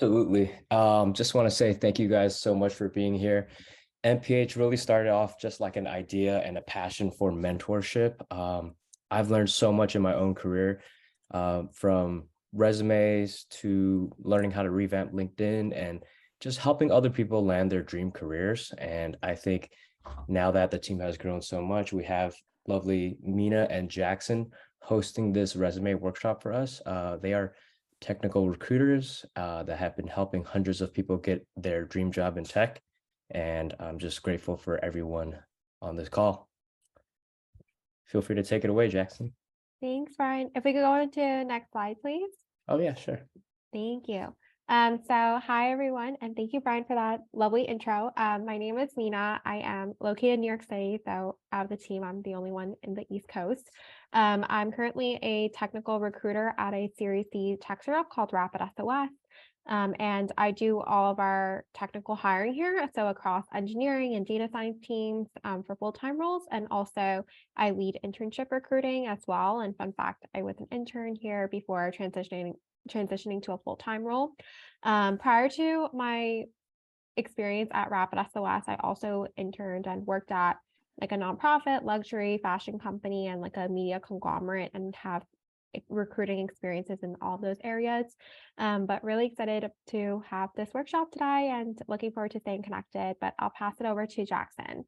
Absolutely. Just want to say thank you guys so much for being here. MPH really started off just like an idea and a passion for mentorship. I've learned so much in my own career, from resumes to learning how to revamp LinkedIn and just helping other people land their dream careers. And I think now that the team has grown so much, we have lovely Minna and Jackson hosting this resume workshop for us. They are technical recruiters that have been helping hundreds of people get their dream job in tech. And I'm just grateful for everyone on this call. Feel free to take it away, Jackson. Thanks, Brian. If we could go into next slide, please. Oh, yeah, sure. Thank you. So hi, everyone, and thank you, Brian, for that lovely intro. My name is Minna. I am located in New York City, so out of the team, I'm the only one in the East Coast. I'm currently a technical recruiter at a Series C tech startup called Rapid SOS. And I do all of our technical hiring here, so across engineering and data science teams for full-time roles, and also I lead internship recruiting as well. And fun fact, I was an intern here before transitioning to a full-time role. Prior to my experience at Rapid SOS, I also interned and worked at like a nonprofit, luxury fashion company, and like a media conglomerate, and have recruiting experiences in all those areas. But really excited to have this workshop today and looking forward to staying connected. But I'll pass it over to Jackson.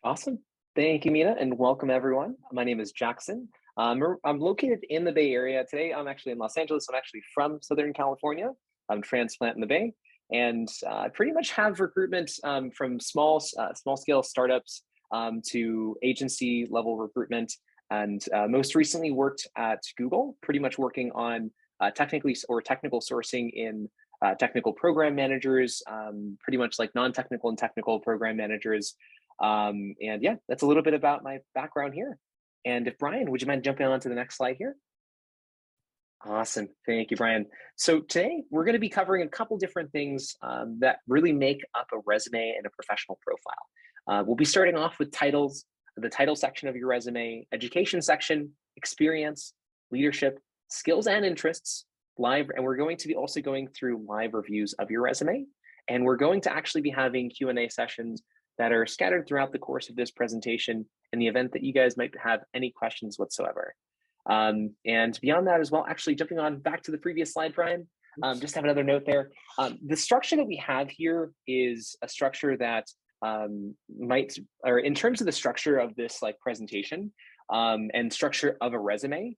Awesome. Thank you, Minna, and welcome everyone. My name is Jackson. I'm located in the Bay Area. Today, I'm actually in Los Angeles. I'm actually from Southern California. I'm transplant in the Bay, and I pretty much have recruitment from small scale startups to agency level recruitment, and most recently worked at Google, pretty much working on technical sourcing in technical program managers, pretty much like non-technical and technical program managers. And yeah, that's a little bit about my background here. And if Brian, would you mind jumping on to the next slide here? Awesome. Thank you, Brian. So today we're going to be covering a couple different things that really make up a resume and a professional profile. We'll be starting off with titles, the title section of your resume, education section, experience, leadership, skills and interests, live, and we're going to be also going through live reviews of your resume. And we're going to actually be having Q&A sessions that are scattered throughout the course of this presentation in the event that you guys might have any questions whatsoever. And beyond that as well, actually jumping on back to the previous slide, Brian, just have another note there. The structure that we have here is a structure that or in terms of the structure of this like presentation and structure of a resume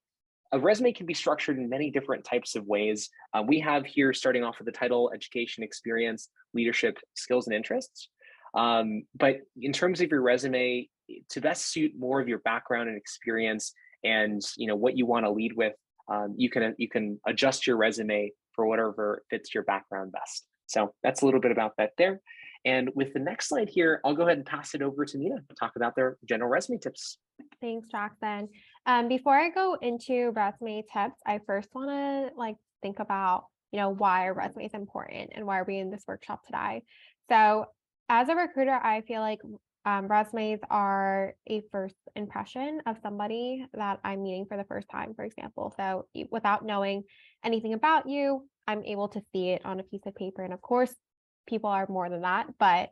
can be structured in many different types of ways. We have here starting off with the title, education, experience, leadership, skills, and interests. But in terms of your resume, to best suit more of your background and experience and what you want to lead with, you can adjust your resume for whatever fits your background best. So that's a little bit about that there. And with the next slide here, I'll go ahead and pass it over to Minna to talk about their general resume tips. Thanks, Jackson. Before I go into resume tips, I first want to think about why a resume is important and why are we in this workshop today. So as a recruiter, I feel like resumes are a first impression of somebody that I'm meeting for the first time, for example. So without knowing anything about you, I'm able to see it on a piece of paper. And of course, people are more than that. But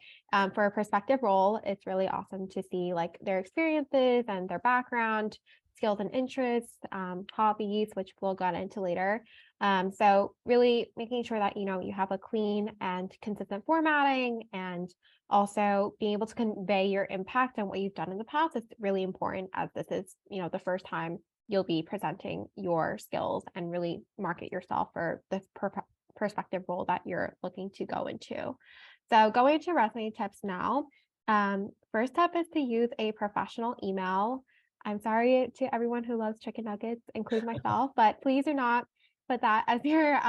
for a prospective role, it's really awesome to see like their experiences and their background, skills and interests, hobbies, which we'll get into later. So really making sure that, you have a clean and consistent formatting, and also being able to convey your impact and what you've done in the past is really important, as this is, the first time you'll be presenting your skills and really market yourself for this prospective role that you're looking to go into. So going into resume tips now, first step is to use a professional email. I'm sorry to everyone who loves chicken nuggets, including myself, but please do not put that as your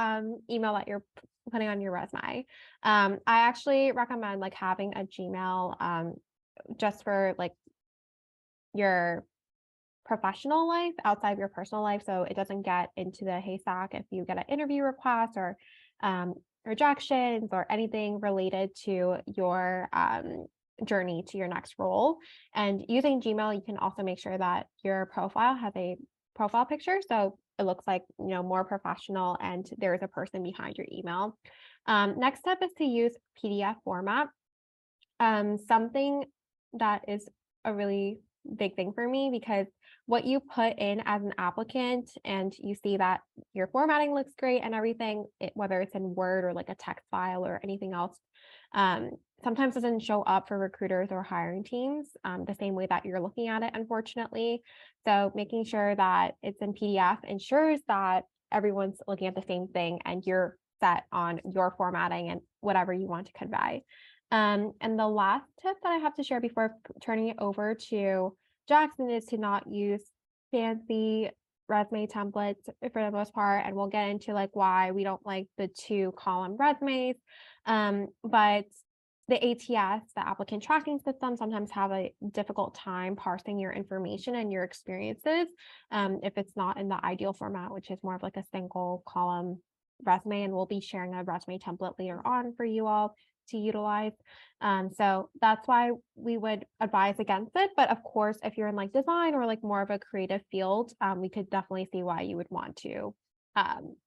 email that you're putting on your resume. I actually recommend having a Gmail just for your professional life outside of your personal life, so it doesn't get into the haystack if you get an interview request or rejections or anything related to your journey to your next role. And using Gmail, you can also make sure that your profile has a profile picture, so it looks like more professional and there is a person behind your email. Next step is to use PDF format. Something that is a really big thing for me, because what you put in as an applicant and you see that your formatting looks great and everything, whether it's in Word or like a text file or anything else, sometimes doesn't show up for recruiters or hiring teams the same way that you're looking at it, unfortunately. So making sure that it's in PDF ensures that everyone's looking at the same thing and you're set on your formatting and whatever you want to convey. And the last tip that I have to share before turning it over to Jackson is to not use fancy resume templates for the most part. And we'll get into like why we don't like the 2-column resumes. But the ATS, the applicant tracking system, sometimes have a difficult time parsing your information and your experiences if it's not in the ideal format, which is more of like a single column resume. And we'll be sharing a resume template later on for you all to utilize. So that's why we would advise against it. But of course, if you're in like design or like more of a creative field, we could definitely see why you would want to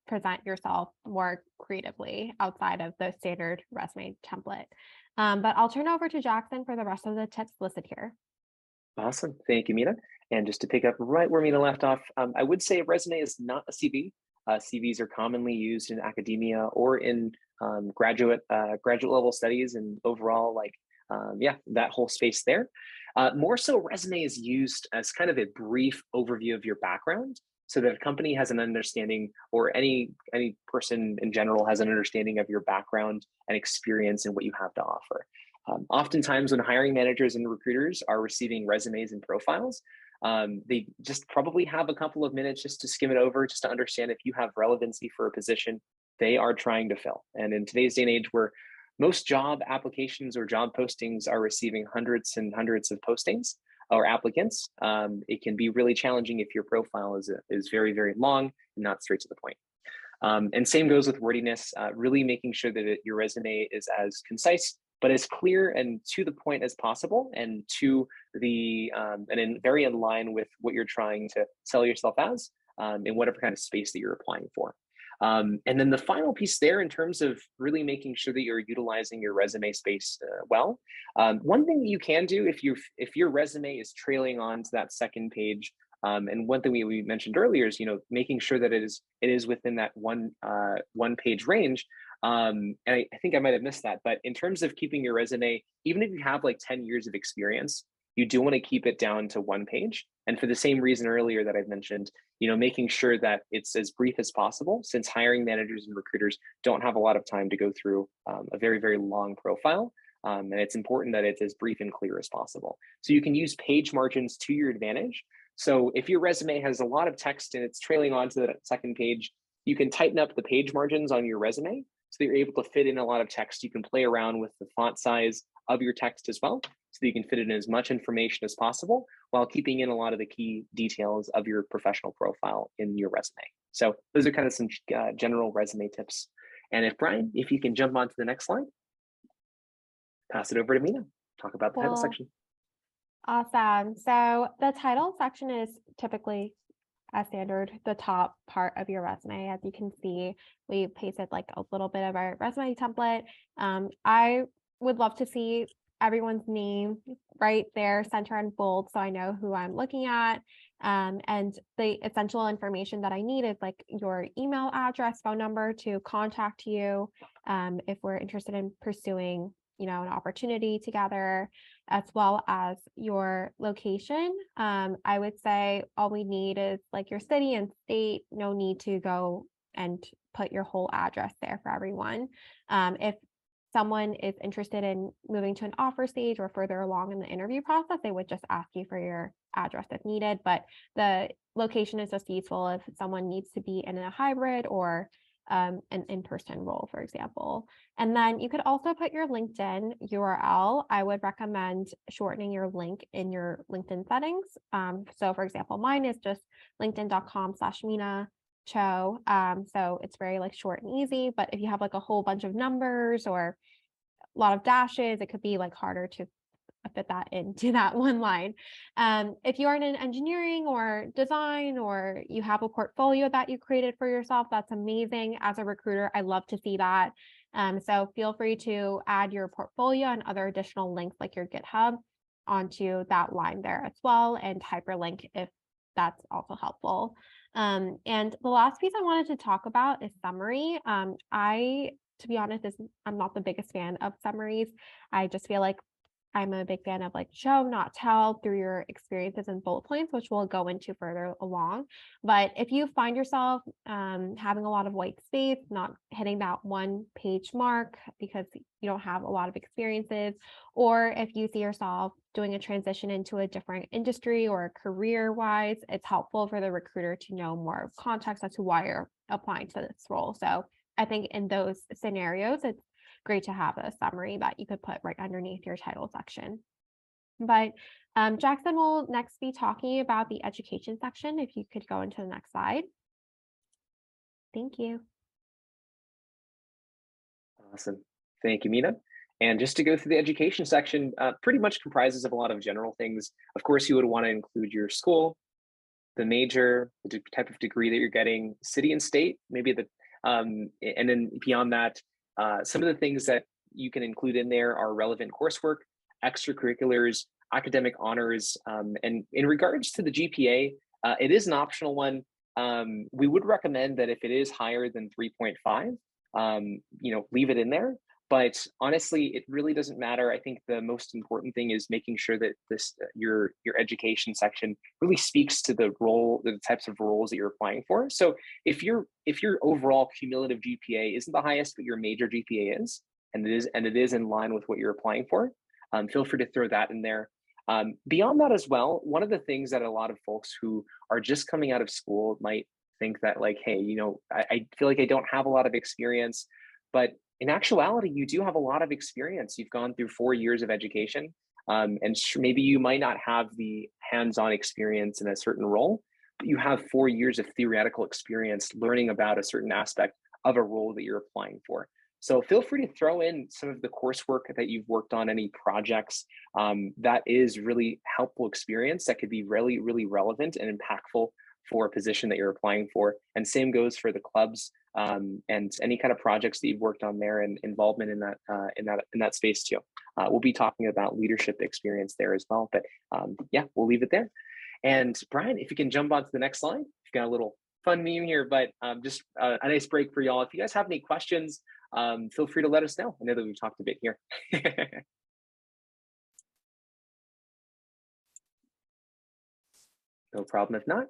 present yourself more creatively outside of the standard resume template. But I'll turn over to Jackson for the rest of the tips listed here. Awesome. Thank you, Minna. And just to pick up right where Minna left off, I would say a resume is not a CV. CVs are commonly used in academia or in graduate level studies and overall, like, that whole space there. More so, resume is used as kind of a brief overview of your background, so that a company has an understanding, or any person in general has an understanding of your background and experience and what you have to offer. Oftentimes, when hiring managers and recruiters are receiving resumes and profiles, they just probably have a couple of minutes just to skim it over, just to understand if you have relevancy for a position they are trying to fill. And in today's day and age, where most job applications or job postings are receiving hundreds and hundreds of postings or applicants, it can be really challenging if your profile is very, very long and not straight to the point. And same goes with wordiness, really making sure that your resume is as concise, but as clear and to the point as possible, and very in line with what you're trying to sell yourself as in whatever kind of space that you're applying for. And then the final piece there, in terms of really making sure that you're utilizing your resume space well. One thing that you can do if your resume is trailing on to that second page, and one thing we mentioned earlier is, making sure that it is within that one page range. And I think I might have missed that, but in terms of keeping your resume, even if you have like 10 years of experience, you do want to keep it down to one page. And for the same reason earlier that I've mentioned, making sure that it's as brief as possible, since hiring managers and recruiters don't have a lot of time to go through a very, very long profile. And it's important that it's as brief and clear as possible. So you can use page margins to your advantage. So if your resume has a lot of text and it's trailing on to the second page, you can tighten up the page margins on your resume so that you're able to fit in a lot of text. You can play around with the font size of your text as well, so that you can fit in as much information as possible while keeping in a lot of the key details of your professional profile in your resume. So those are kind of some general resume tips. And if you can jump on to the next slide, pass it over to Minna, talk about the title section. Awesome. So the title section is typically as standard, the top part of your resume. As you can see, we pasted like a little bit of our resume template. I would love to see everyone's name right there, center and bold, so I know who I'm looking at. And the essential information that I need is like your email address, phone number to contact you if we're interested in pursuing, an opportunity together, as well as your location. I would say all we need is like your city and state. No need to go and put your whole address there for everyone. If someone is interested in moving to an offer stage or further along in the interview process, they would just ask you for your address if needed. But the location is just useful if someone needs to be in a hybrid or an in-person role, for example. And then you could also put your LinkedIn URL. I would recommend shortening your link in your LinkedIn settings. So for example, mine is just linkedin.com/Minna Cho. So it's very like short and easy, but if you have like a whole bunch of numbers or a lot of dashes, it could be like harder to fit that into that one line. If you are in engineering or design, or you have a portfolio that you created for yourself, that's amazing. As a recruiter, I love to see that. So feel free to add your portfolio and other additional links like your GitHub onto that line there as well, and hyperlink if that's also helpful. And the last piece I wanted to talk about is summary. To be honest, I'm not the biggest fan of summaries. I just feel like I'm a big fan of like show, not tell through your experiences and bullet points, which we'll go into further along. But if you find yourself having a lot of white space, not hitting that 1-page mark because you don't have a lot of experiences, or if you see yourself doing a transition into a different industry or career-wise, it's helpful for the recruiter to know more context as to why you're applying to this role. So I think in those scenarios, it's great to have a summary that you could put right underneath your title section. But Jackson will next be talking about the education section. If you could go into the next slide. Thank you. Awesome. Thank you, Minna. And just to go through the education section, pretty much comprises of a lot of general things. Of course, you would want to include your school, the major, the type of degree that you're getting, city and state, maybe and then beyond that, some of the things that you can include in there are relevant coursework, extracurriculars, academic honors, and in regards to the GPA, it is an optional one. We would recommend that if it is higher than 3.5, leave it in there. But honestly, it really doesn't matter. I think the most important thing is making sure that your education section really speaks to the types of roles that you're applying for. So if your overall cumulative GPA isn't the highest, but your major GPA is, and it is in line with what you're applying for, feel free to throw that in there. Beyond that as well, one of the things that a lot of folks who are just coming out of school might think that like, hey, I feel like I don't have a lot of experience, but in actuality, you do have a lot of experience. You've gone through 4 years of education, and maybe you might not have the hands-on experience in a certain role, but you have 4 years of theoretical experience learning about a certain aspect of a role that you're applying for. So feel free to throw in some of the coursework that you've worked on, any projects that is really helpful experience that could be really, really relevant and impactful for a position that you're applying for. And same goes for the clubs and any kind of projects that you've worked on there and involvement in that space too. We'll be talking about leadership experience there as well. But yeah, we'll leave it there. And Brian, if you can jump on to the next slide, you've got a little fun meme here, but just a nice break for y'all. If you guys have any questions, feel free to let us know. I know that we've talked a bit here. No problem if not.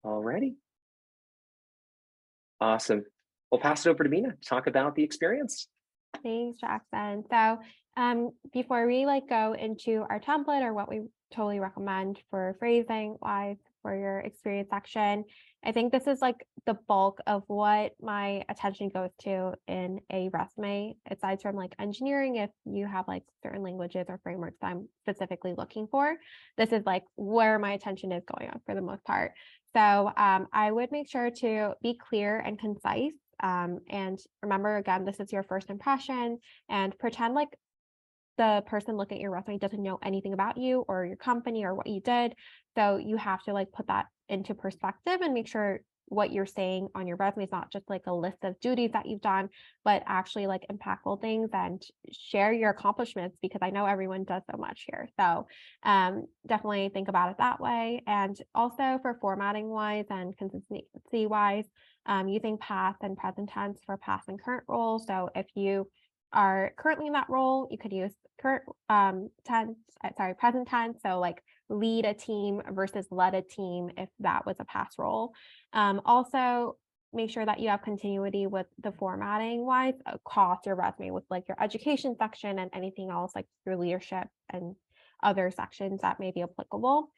Alrighty. Awesome. We'll pass it over to Minna to talk about the experience. Thanks, Jackson. So before we go into our template or what we totally recommend for phrasing wise for your experience section, I think this is the bulk of what my attention goes to in a resume, aside from engineering. If you have certain languages or frameworks I'm specifically looking for, this is where my attention is going on for the most part. So I would make sure to be clear and concise. And remember, again, this is your first impression, and pretend the person looking at your resume doesn't know anything about you or your company or what you did. So you have to put that into perspective and make sure what you're saying on your resume is not just a list of duties that you've done, but actually impactful things, and share your accomplishments, because I know everyone does so much here. So definitely think about it that way. And also for formatting wise and consistency wise, using past and present tense for past and current roles. So if you are currently in that role, you could use present tense. So lead a team versus led a team if that was a past role. Also, make sure that you have continuity with the formatting wise across your resume with your education section and anything else your leadership and other sections that may be applicable.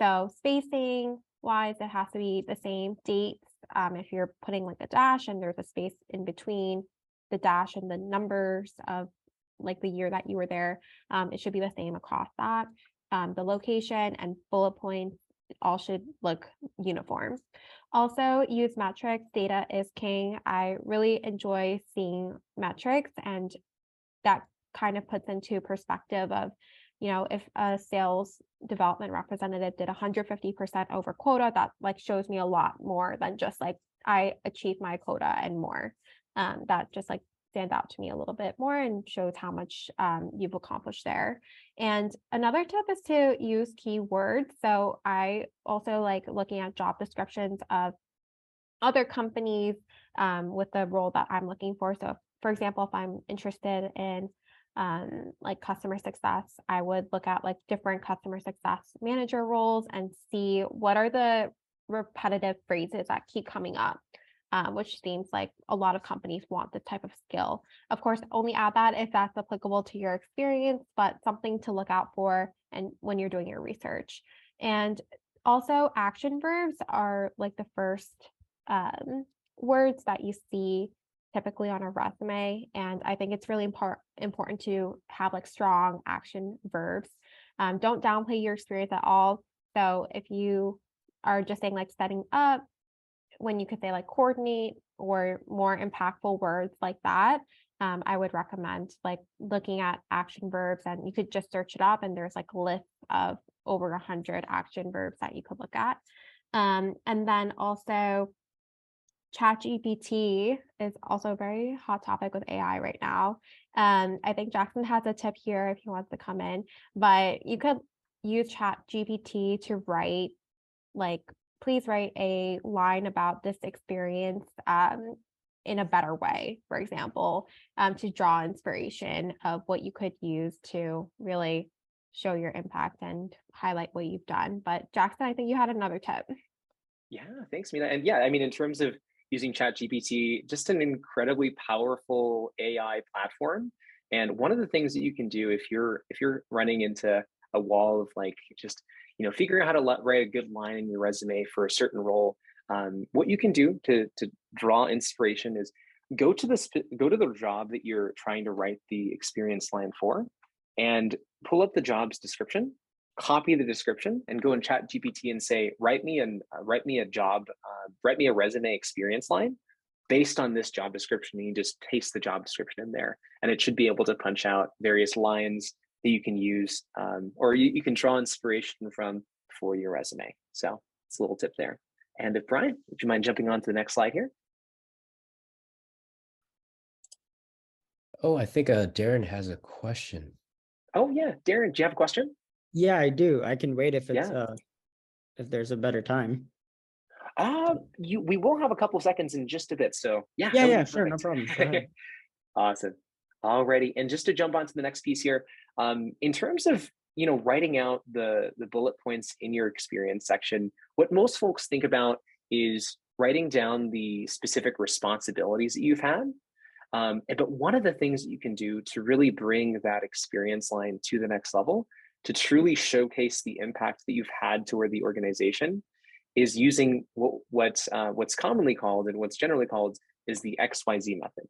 So spacing wise, it has to be the same dates. If you're putting a dash and there's a space in between the dash and the numbers of the year that you were there, it should be the same across that. The location and bullet points all should look uniform. Also, use metrics. Data is king. I really enjoy seeing metrics, and that kind of puts into perspective of, if a sales development representative did 150% over quota, that shows me a lot more than just I achieved my quota and more. That just stand out to me a little bit more and shows how much you've accomplished there. And another tip is to use keywords. So I also like looking at job descriptions of other companies with the role that I'm looking for. So for example, if I'm interested in like customer success, I would look at like different customer success manager roles and see what are the repetitive phrases that keep coming up, which seems like a lot of companies want this type of skill. Of course, only add that if that's applicable to your experience, but something to look out for and when you're doing your research. And also action verbs are like the first words that you see typically on a resume. And I think it's really important to have like strong action verbs. Don't downplay your experience at all. So if you are just saying like setting up, when you could say like coordinate or more impactful words like that, I would recommend like looking at action verbs, and you could just search it up and there's like lists of over 100 action verbs that you could look at. And then also ChatGPT is also a very hot topic with AI right now. I think Jackson has a tip here if he wants to come in, but you could use ChatGPT to write like, please write a line about this experience in a better way, for example, to draw inspiration of what you could use to really show your impact and highlight what you've done. But Jackson, I think you had another tip. Yeah, thanks, Minna. And yeah, I mean, in terms of using ChatGPT, just an incredibly powerful AI platform. And one of the things that you can do if you're running into a wall of like just figuring out how to write a good line in your resume for a certain role, what you can do to draw inspiration is go to the job that you're trying to write the experience line for, and pull up the job's description, copy the description, and go in ChatGPT and say, write me a resume experience line based on this job description. And you just paste the job description in there, and it should be able to punch out various lines that you can use, or you can draw inspiration from for your resume. So it's a little tip there. And if Brian, would you mind jumping on to the next slide here? Oh, I think Darren has a question. Oh yeah, Darren, do you have a question? Yeah, I do. I can wait if it's if there's a better time. We will have a couple seconds in just a bit. So yeah. Yeah, sure, no problem. Go ahead. Awesome. Alrighty. And just to jump on to the next piece here, in terms of writing out the bullet points in your experience section, what most folks think about is writing down the specific responsibilities that you've had. But one of the things that you can do to really bring that experience line to the next level, to truly showcase the impact that you've had toward the organization, is using what's commonly called and what's generally called is the XYZ method.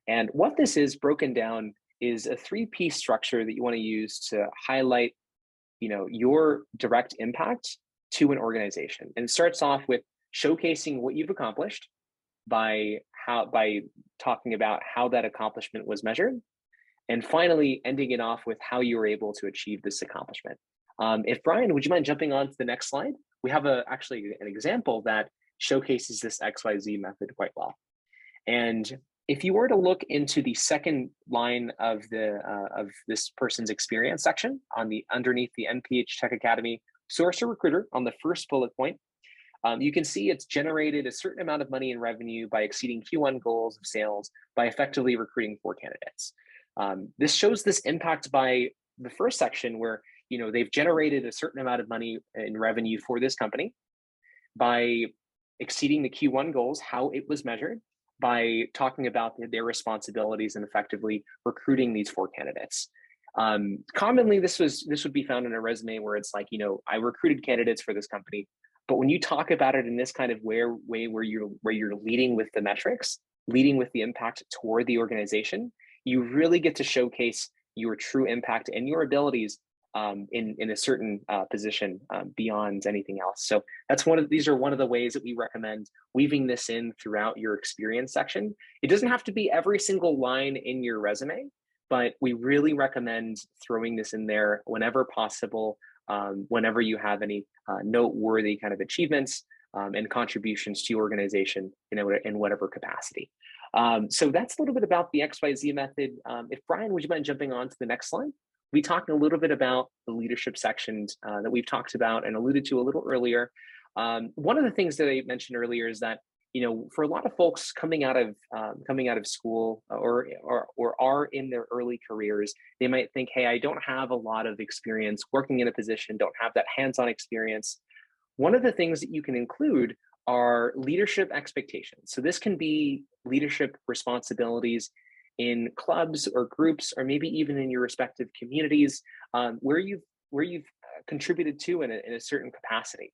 And what this is broken down is a 3-piece structure that you want to use to highlight, your direct impact to an organization. And it starts off with showcasing what you've accomplished by talking about how that accomplishment was measured, and finally ending it off with how you were able to achieve this accomplishment. If Brian, would you mind jumping on to the next slide? We have actually an example that showcases this XYZ method quite well. And if you were to look into the second line of this person's experience section underneath the MPH Tech Academy source or recruiter on the first bullet point, you can see it's generated a certain amount of money in revenue by exceeding Q1 goals of sales by effectively recruiting 4 candidates. This shows this impact by the first section where they've generated a certain amount of money in revenue for this company by exceeding the Q1 goals, how it was measured, by talking about their responsibilities and effectively recruiting these 4 candidates. Commonly, this would be found in a resume where it's like, I recruited candidates for this company. But when you talk about it in this kind of way where you're leading with the metrics, leading with the impact toward the organization, you really get to showcase your true impact and your abilities in a certain position beyond anything else. So these are one of the ways that we recommend weaving this in throughout your experience section. It doesn't have to be every single line in your resume, but we really recommend throwing this in there whenever possible, whenever you have any noteworthy kind of achievements and contributions to your organization in whatever capacity. So that's a little bit about the XYZ method. If Brian, would you mind jumping on to the next slide? We talked a little bit about the leadership sections that we've talked about and alluded to a little earlier. One of the things that I mentioned earlier is that, for a lot of folks coming out of school or are in their early careers, they might think, hey, I don't have a lot of experience working in a position, don't have that hands-on experience. One of the things that you can include are leadership expectations. So this can be leadership responsibilities in clubs or groups, or maybe even in your respective communities where you've contributed to in a certain capacity.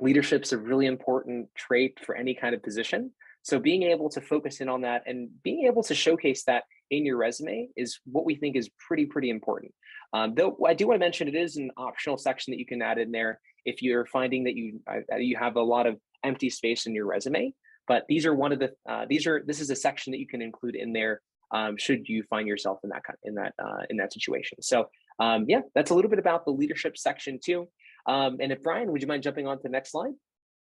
Leadership's a really important trait for any kind of position. So being able to focus in on that and being able to showcase that in your resume is what we think is pretty important. Though I do want to mention it is an optional section that you can add in there if you're finding that you have a lot of empty space in your resume. But these are one of the this is a section that you can include in there should you find yourself in that situation. So yeah, that's a little bit about the leadership section too. And if Brian, would you mind jumping on to the next slide?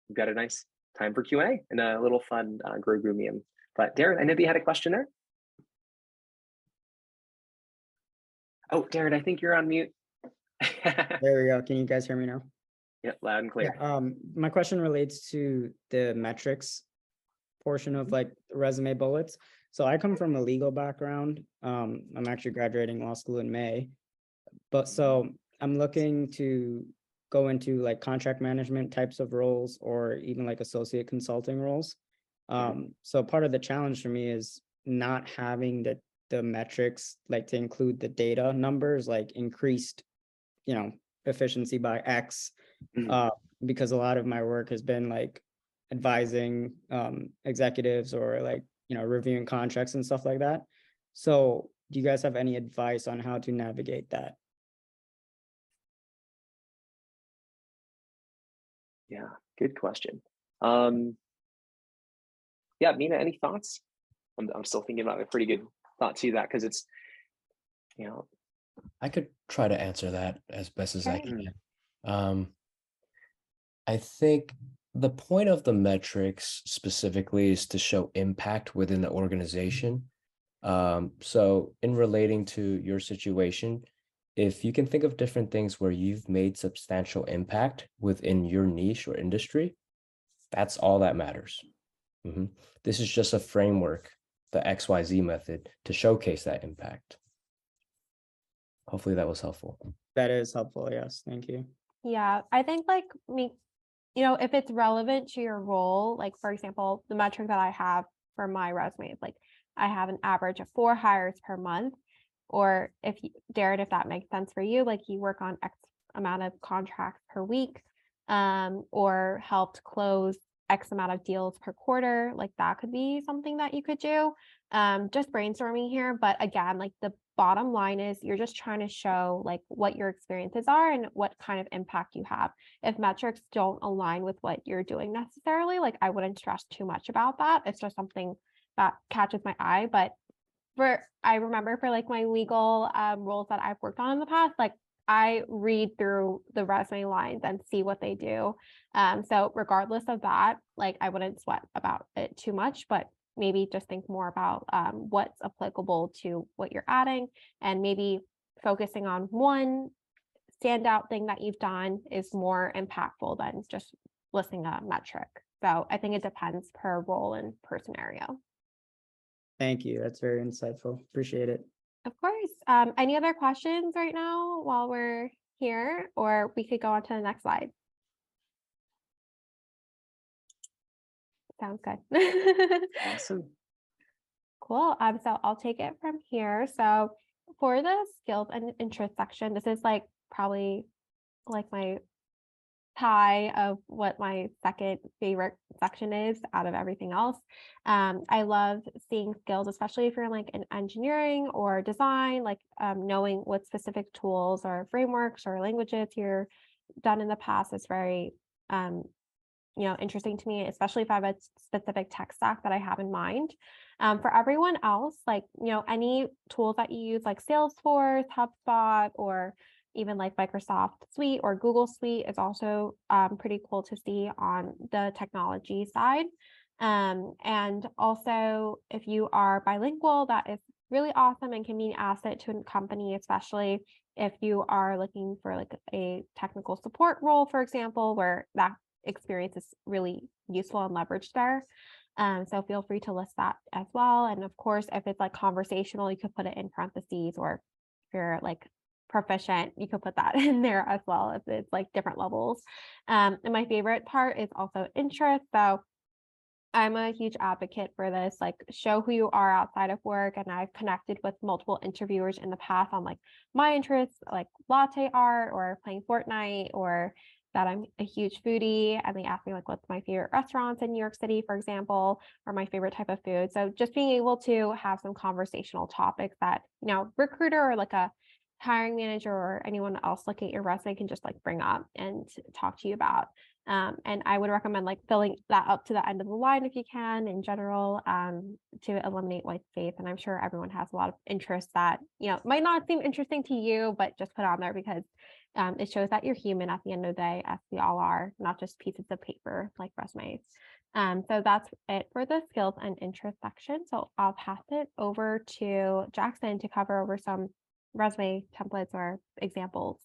We've got a nice time for Q&A and a little fun grow groomium. But Darren, I know you had a question there. Oh, Darren, I think you're on mute. There we go. Can you guys hear me now? Yeah, loud and clear. Yeah, my question relates to the metrics portion of like resume bullets. So I come from a legal background. I'm actually graduating law school in May, but so I'm looking to go into like contract management types of roles or even like associate consulting roles. So part of the challenge for me is not having the metrics, like to include the data numbers, like increased, efficiency by X, because a lot of my work has been like advising executives or like, reviewing contracts and stuff like that. So do you guys have any advice on how to navigate that? Yeah, good question. Yeah, Minna, any thoughts? I'm still thinking about a pretty good thought to that because it's, I could try to answer that as best as I can. I think the point of the metrics specifically is to show impact within the organization. So in relating to your situation, if you can think of different things where you've made substantial impact within your niche or industry, that's all that matters. This is just a framework, the XYZ method, to showcase that impact. Hopefully that was helpful. That is helpful. Yes. Thank you. Yeah, I think like if it's relevant to your role, like for example, the metric that I have for my resume is like I have an average of 4 hires per month. Or Darren, if that makes sense for you, like you work on X amount of contracts per week, or helped close X amount of deals per quarter, like that could be something that you could do. Just brainstorming here. But again, like the bottom line is you're just trying to show like what your experiences are and what kind of impact you have. If metrics don't align with what you're doing necessarily, like I wouldn't stress too much about that. It's just something that catches my eye. But I remember for like my legal roles that I've worked on in the past, like I read through the resume lines and see what they do. So regardless of that, like I wouldn't sweat about it too much, but maybe just think more about what's applicable to what you're adding, and maybe focusing on one standout thing that you've done is more impactful than just listing a metric. So I think it depends per role and per scenario. Thank you. That's very insightful. Appreciate it. Of course. Any other questions right now while we're here, or we could go on to the next slide? Sounds good. Awesome. Cool. So I'll take it from here. So for the skills and interest section, this is like probably like my tie of what my second favorite section is out of everything else. I love seeing skills, especially if you're like in engineering or design, like knowing what specific tools or frameworks or languages you're done in the past is very interesting to me, especially if I have a specific tech stack that I have in mind. For everyone else, like any tools that you use, like Salesforce, HubSpot, or even like Microsoft Suite or Google Suite is also pretty cool to see on the technology side. And also, if you are bilingual, that is really awesome and can be an asset to a company, especially if you are looking for like a technical support role, for example, where that experience is really useful and leveraged there. So feel free to list that as well. And of course, if it's like conversational, you could put it in parentheses, or if you're like proficient, you could put that in there as well if it's like different levels. And my favorite part is also interest. So I'm a huge advocate for this, like show who you are outside of work. And I've connected with multiple interviewers in the past on like my interests, like latte art or playing Fortnite, or that I'm a huge foodie. And they ask me like, what's my favorite restaurants in New York City, for example, or my favorite type of food. So just being able to have some conversational topics that, recruiter or like a hiring manager or anyone else looking at your resume can just like bring up and talk to you about. And I would recommend like filling that up to the end of the line if you can in general, to eliminate white space. And I'm sure everyone has a lot of interests that, might not seem interesting to you, but just put on there because it shows that you're human at the end of the day, as we all are, not just pieces of paper like resumes. So that's it for the skills and interest section. So I'll pass it over to Jackson to cover over some resume templates or examples.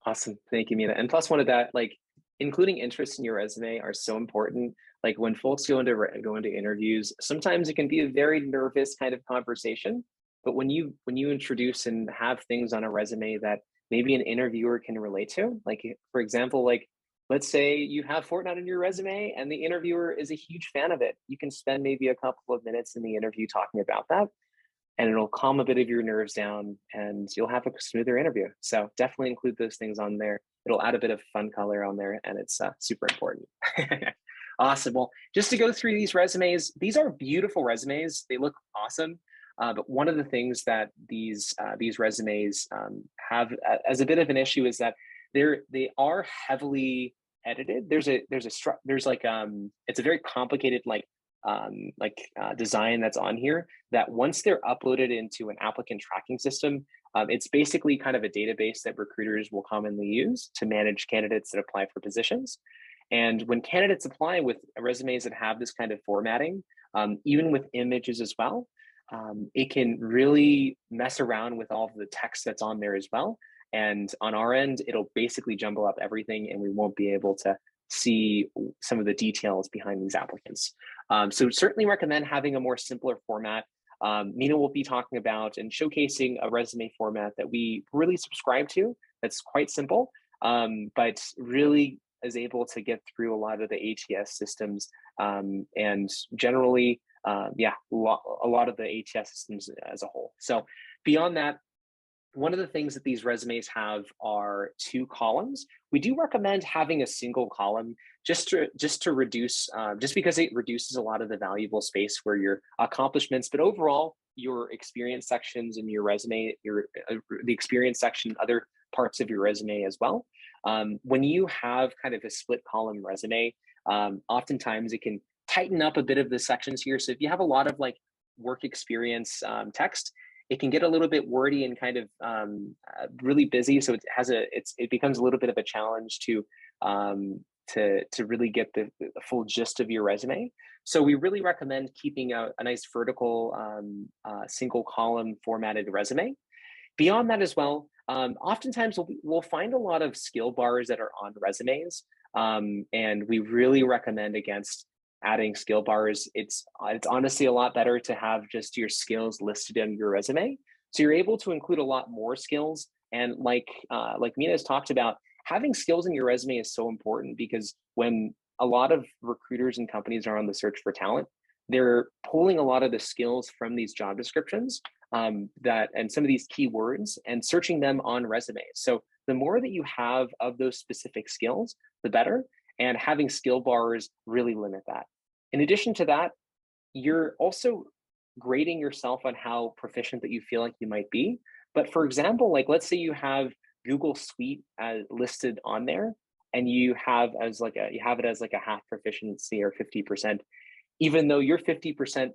Awesome. Thank you, Minna. And plus one of that, like including interests in your resume are so important. Like when folks go into interviews, sometimes it can be a very nervous kind of conversation. But when you introduce and have things on a resume that maybe an interviewer can relate to, like for example, like let's say you have Fortnite in your resume and the interviewer is a huge fan of it. You can spend maybe a couple of minutes in the interview talking about that, and it'll calm a bit of your nerves down and you'll have a smoother interview. So definitely include those things on there. It'll add a bit of fun color on there, and it's super important. Awesome. Well, just to go through these resumes, these are beautiful resumes. They look awesome. But one of the things that these resumes have as a bit of an issue is that they are heavily edited. There's like it's a very complicated design that's on here that once they're uploaded into an applicant tracking system, it's basically kind of a database that recruiters will commonly use to manage candidates that apply for positions. And when candidates apply with resumes that have this kind of formatting, even with images as well, it can really mess around with all of the text that's on there as well. And on our end, it'll basically jumble up everything and we won't be able to see some of the details behind these applicants. So certainly recommend having a more simpler format. Minna will be talking about and showcasing a resume format that we really subscribe to that's quite simple, but really is able to get through a lot of the ATS systems, and generally, a lot of the ATS systems as a whole. So beyond that, one of the things that these resumes have are 2 columns. We do recommend having a single column just to reduce, just because it reduces a lot of the valuable space where your accomplishments, but overall your experience sections in your resume, the experience section, other parts of your resume as well. When you have kind of a split column resume, oftentimes it can tighten up a bit of the sections here. So if you have a lot of like work experience text, it can get a little bit wordy and kind of really busy. So it becomes a little bit of a challenge to really get the full gist of your resume. So we really recommend keeping a nice vertical single column formatted resume. Beyond that as well, oftentimes we'll find a lot of skill bars that are on resumes, and we really recommend against adding skill bars. It's honestly a lot better to have just your skills listed in your resume. So you're able to include a lot more skills. And like Minna has talked about, having skills in your resume is so important because when a lot of recruiters and companies are on the search for talent, they're pulling a lot of the skills from these job descriptions and some of these keywords and searching them on resumes. So the more that you have of those specific skills, the better. And having skill bars really limit that. In addition to that, you're also grading yourself on how proficient that you feel like you might be. But for example, like let's say you have Google Suite listed on there, and you have it as like a half proficiency or 50%, even though your 50%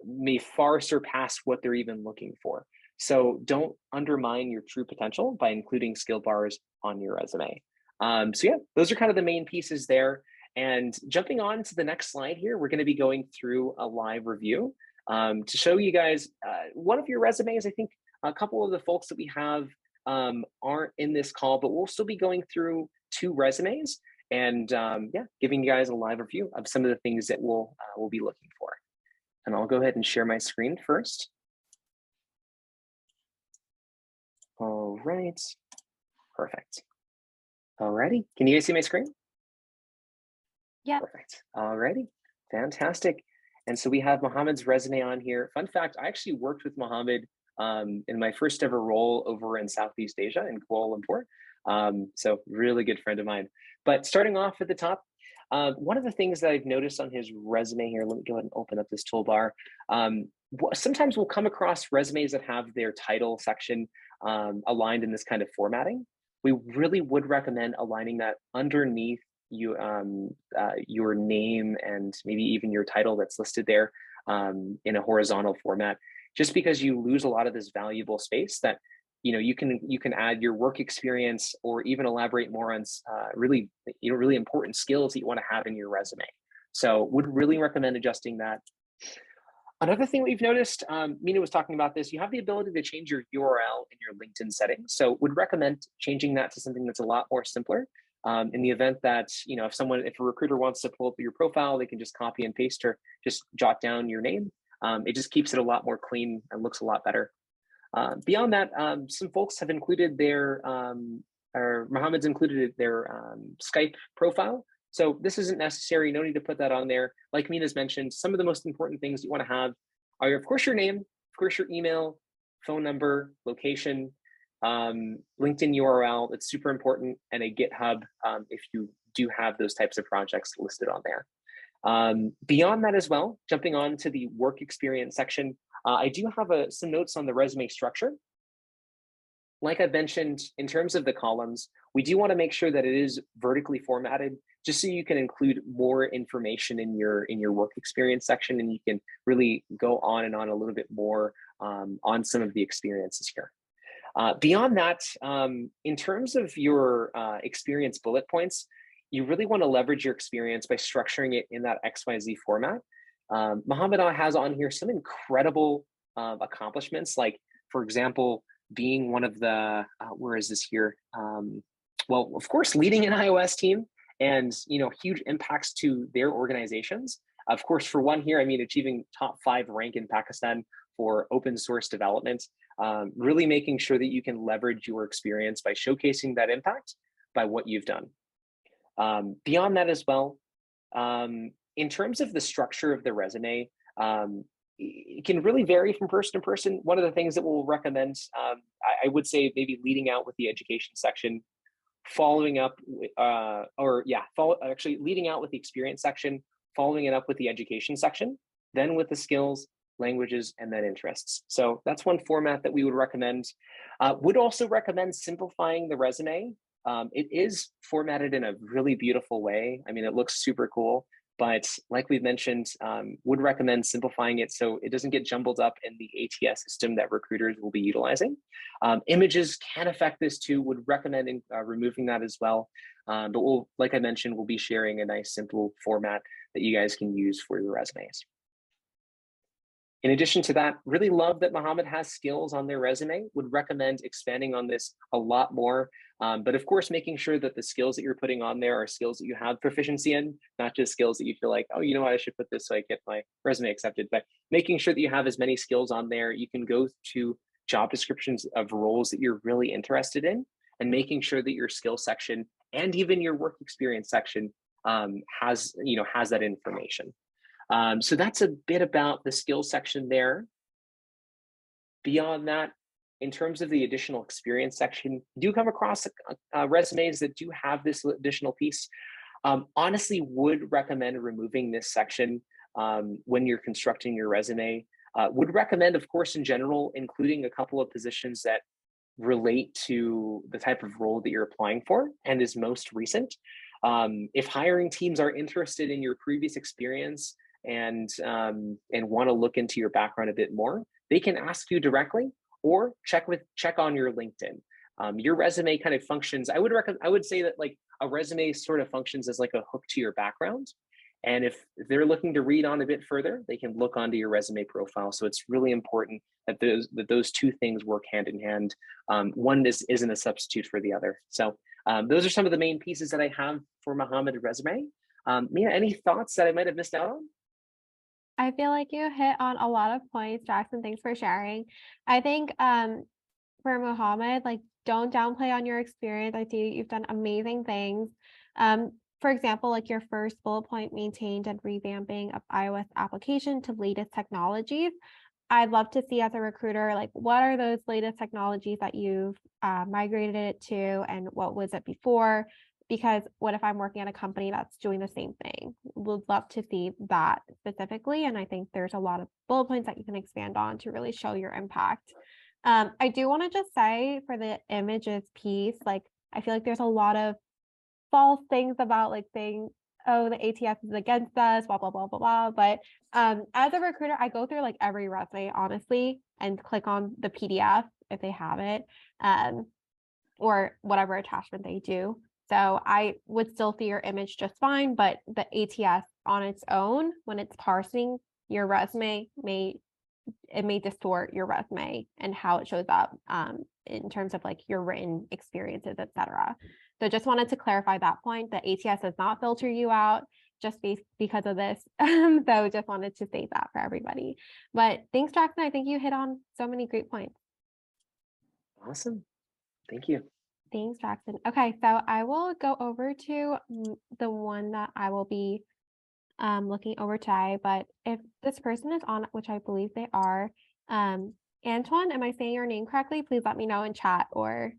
may far surpass what they're even looking for. So don't undermine your true potential by including skill bars on your resume. So yeah, those are kind of the main pieces there. And jumping on to the next slide here, we're going to be going through a live review to show you guys one of your resumes. I think a couple of the folks that we have aren't in this call, but we'll still be going through 2 resumes and yeah, giving you guys a live review of some of the things that we'll be looking for. And I'll go ahead and share my screen first. All right, perfect. Alrighty, can you guys see my screen? Yeah. Perfect. Alrighty, fantastic. And so we have Mohammed's resume on here. Fun fact, I actually worked with Mohammed in my first ever role over in Southeast Asia in Kuala Lumpur. So really good friend of mine. But starting off at the top, one of the things that I've noticed on his resume here, let me go ahead and open up this toolbar. Sometimes we'll come across resumes that have their title section aligned in this kind of formatting. We really would recommend aligning that underneath you, your name and maybe even your title that's listed there in a horizontal format, just because you lose a lot of this valuable space that you can add your work experience or even elaborate more on really important skills that you want to have in your resume. So would really recommend adjusting that. Another thing we've noticed, Minna was talking about this, you have the ability to change your URL in your LinkedIn settings. So would recommend changing that to something that's a lot more simpler. In the event that, if a recruiter wants to pull up your profile, they can just copy and paste or just jot down your name. It just keeps it a lot more clean and looks a lot better. Beyond that, some folks have included their, or Mohammed's included their Skype profile. So this isn't necessary, no need to put that on there. Like Minna's mentioned, some of the most important things you want to have are, of course, your name, of course, your email, phone number, location, LinkedIn URL, that's super important, and a GitHub if you do have those types of projects listed on there. Beyond that as well, jumping on to the work experience section, I do have some notes on the resume structure. Like I mentioned, in terms of the columns, we do want to make sure that it is vertically formatted, just so you can include more information in your work experience section, and you can really go on and on a little bit more on some of the experiences here. Beyond that, in terms of your experience bullet points, you really want to leverage your experience by structuring it in that XYZ format. Mohammed has on here some incredible accomplishments, like, for example, being one of the, where is this here? Well, of course, leading an iOS team and, huge impacts to their organizations. Of course, for one here, achieving top 5 rank in Pakistan for open source development, really making sure that you can leverage your experience by showcasing that impact by what you've done. Beyond that as well, in terms of the structure of the resume, it can really vary from person to person. One of the things that we'll recommend, I would say maybe leading out with the education section, following up, actually leading out with the experience section, following it up with the education section, then with the skills, languages, and then interests. So that's one format that we would recommend. Would also recommend simplifying the resume. It is formatted in a really beautiful way. It looks super cool, but like we've mentioned, would recommend simplifying it so it doesn't get jumbled up in the ATS system that recruiters will be utilizing. Images can affect this too, would recommend removing that as well. But like I mentioned, we'll be sharing a nice simple format that you guys can use for your resumes. In addition to that, really love that Mohammed has skills on their resume, would recommend expanding on this a lot more. But of course, making sure that the skills that you're putting on there are skills that you have proficiency in, not just skills that you feel like, oh, you know what, I should put this so I get my resume accepted, but making sure that you have as many skills on there. You can go to job descriptions of roles that you're really interested in, and making sure that your skill section and even your work experience section has that information. So that's a bit about the skills section there. Beyond that, in terms of the additional experience section, you do come across resumes that do have this additional piece. Honestly, would recommend removing this section when you're constructing your resume. Would recommend, of course, in general, including a couple of positions that relate to the type of role that you're applying for and is most recent. If hiring teams are interested in your previous experience and want to look into your background a bit more, they can ask you directly or check on your LinkedIn. Your resume kind of functions. I would say that like a resume sort of functions as like a hook to your background. And if they're looking to read on a bit further, they can look onto your resume profile. So it's really important that those two things work hand in hand. One isn't a substitute for the other. So those are some of the main pieces that I have for Muhammad resume. Minna, any thoughts that I might have missed out on? I feel like you hit on a lot of points, Jackson. Thanks for sharing. I think for Muhammad, like, don't downplay on your experience. I see you've done amazing things. For example, like your first bullet point, maintained and revamping of iOS application to latest technologies. I'd love to see as a recruiter, like, what are those latest technologies that you've migrated it to, and what was it before? Because what if I'm working at a company that's doing the same thing? Would love to see that specifically. And I think there's a lot of bullet points that you can expand on to really show your impact. I do want to just say for the images piece, like, I feel like there's a lot of false things about like saying, oh, the ATS is against us, blah, blah, blah, blah, blah. But as a recruiter, I go through like every resume, honestly, and click on the PDF if they have it, or whatever attachment they do. So I would still see your image just fine, but the ATS on its own, when it's parsing your resume, may distort your resume and how it shows up in terms of like your written experiences, etc. So just wanted to clarify that point. The ATS does not filter you out just because of this. So just wanted to state that for everybody. But thanks, Jackson. I think you hit on so many great points. Awesome. Thank you. Thanks, Jackson. Okay, so I will go over to the one that I will be looking over today. But if this person is on, which I believe they are, Antoine, am I saying your name correctly? Please let me know in chat, or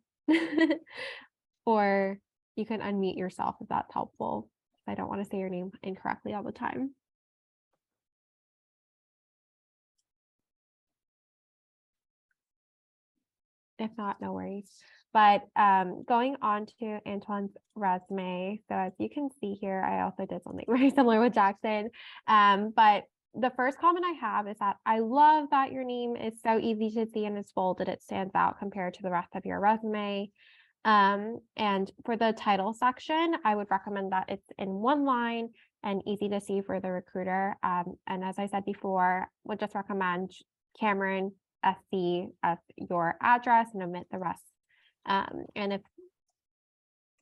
or you can unmute yourself if that's helpful. I don't want to say your name incorrectly all the time. If not, no worries. But going on to Antoine's resume, so as you can see here, I also did something very similar with Jackson. But the first comment I have is that I love that your name is so easy to see and it's bolded. It stands out compared to the rest of your resume. And for the title section, I would recommend that it's in one line and easy to see for the recruiter. And as I said before, would just recommend Cameron SC as your address and omit the rest. And if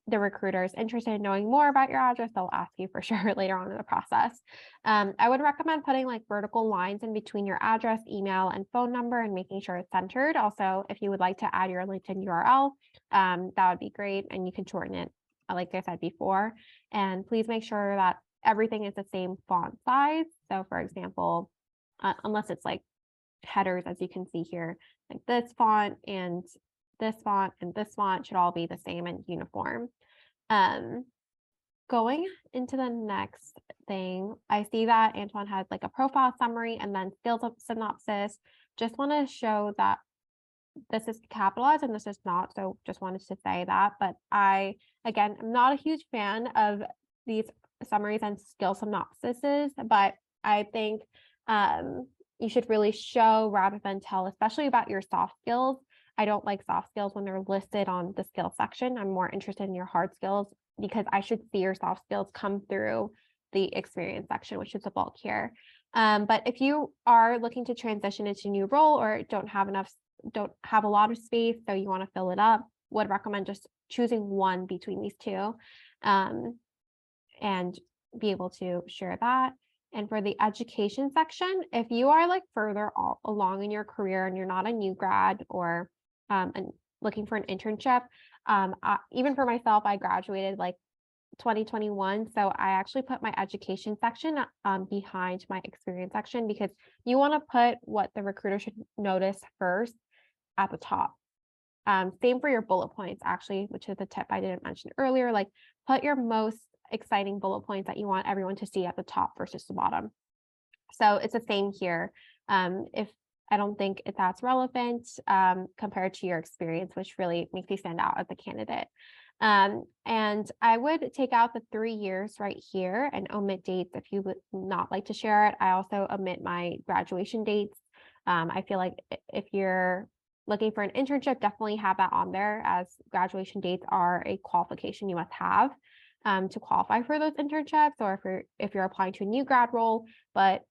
the recruiter is interested in knowing more about your address, they'll ask you for sure later on in the process. I would recommend putting like vertical lines in between your address, email, and phone number and making sure it's centered. Also, if you would like to add your LinkedIn URL, that would be great. And you can shorten it, like I said before. And please make sure that everything is the same font size. So for example, unless it's like headers, as you can see here, like this font and this font and this font should all be the same and uniform. Going into the next thing, I see that Antoine has like a profile summary and then skills synopsis. Just want to show that this is capitalized and this is not, so just wanted to say that. But I, again, I'm not a huge fan of these summaries and skill synopsises, but I think you should really show rather than tell, especially about your soft skills. I don't like soft skills when they're listed on the skill section. I'm more interested in your hard skills because I should see your soft skills come through the experience section, which is the bulk here. But if you are looking to transition into a new role or don't have a lot of space, so you want to fill it up, would recommend just choosing one between these two and be able to share that. And for the education section, if you are like further along in your career and you're not a new grad or and looking for an internship, even for myself, I graduated like 2021. So I actually put my education section behind my experience section because you want to put what the recruiter should notice first at the top. Same for your bullet points, actually, which is a tip I didn't mention earlier. Like, put your most exciting bullet points that you want everyone to see at the top versus the bottom. So it's the same here. If I don't think that's relevant compared to your experience, which really makes you stand out as a candidate. And I would take out the 3 years right here and omit dates if you would not like to share it. I also omit my graduation dates. I feel like if you're looking for an internship, definitely have that on there, as graduation dates are a qualification you must have to qualify for those internships, or if you're applying to a new grad role, but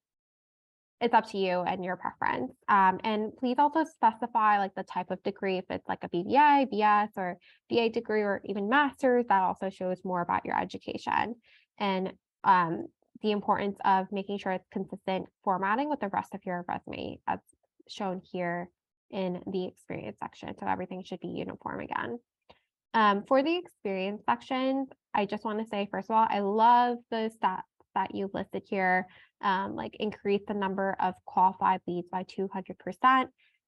it's up to you and your preference. And please also specify like the type of degree, if it's like a BBA, BS, or BA degree, or even master's, that also shows more about your education. And the importance of making sure it's consistent formatting with the rest of your resume, as shown here in the experience section. So everything should be uniform again. For the experience section, I just want to say, first of all, I love the stats that you listed here, like increase the number of qualified leads by 200%,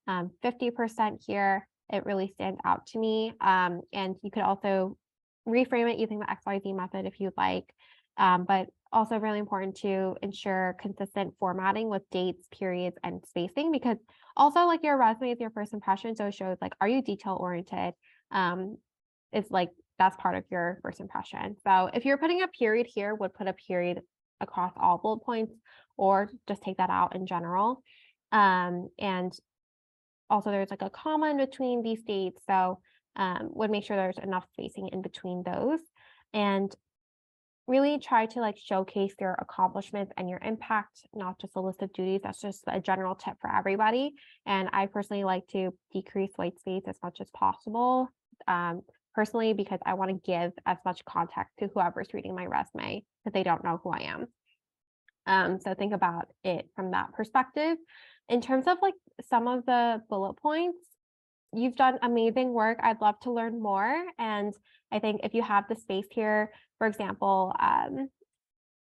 50% here. It really stands out to me. And you could also reframe it using the XYZ method if you'd like, but also really important to ensure consistent formatting with dates, periods, and spacing, because also like your resume is your first impression. So it shows like, are you detail oriented? It's like, that's part of your first impression. So if you're putting a period here, would put a period across all bullet points, or just take that out in general. And also there's like a comma in between these dates. So would make sure there's enough spacing in between those, and really try to like showcase your accomplishments and your impact, not just a list of duties. That's just a general tip for everybody. And I personally like to decrease white space as much as possible. Personally, because I want to give as much context to whoever's reading my resume, because they don't know who I am. So think about it from that perspective. In terms of like some of the bullet points, you've done amazing work. I'd love to learn more. And I think if you have the space here, for example,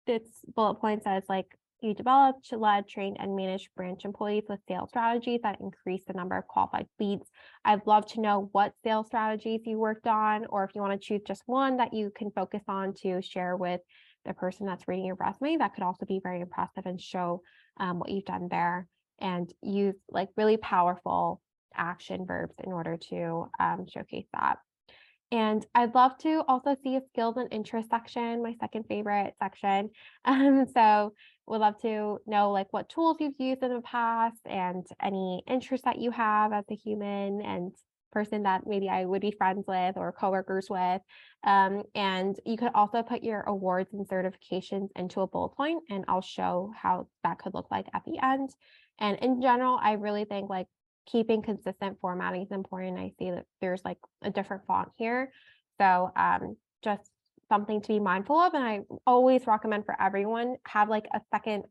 this bullet point says like, you developed, led, trained, and managed branch employees with sales strategies that increase the number of qualified leads. I'd love to know what sales strategies you worked on, or if you want to choose just one that you can focus on to share with the person that's reading your resume. That could also be very impressive and show what you've done there, and use like really powerful action verbs in order to showcase that. And I'd love to also see a skills and interest section, my second favorite section. So we'd love to know like what tools you've used in the past, and any interest that you have as a human and person that maybe I would be friends with or coworkers with. And you could also put your awards and certifications into a bullet point, and I'll show how that could look like at the end. And in general, I really think like keeping consistent formatting is important. I see that there's like a different font here. So just something to be mindful of. And I always recommend for everyone, have like a second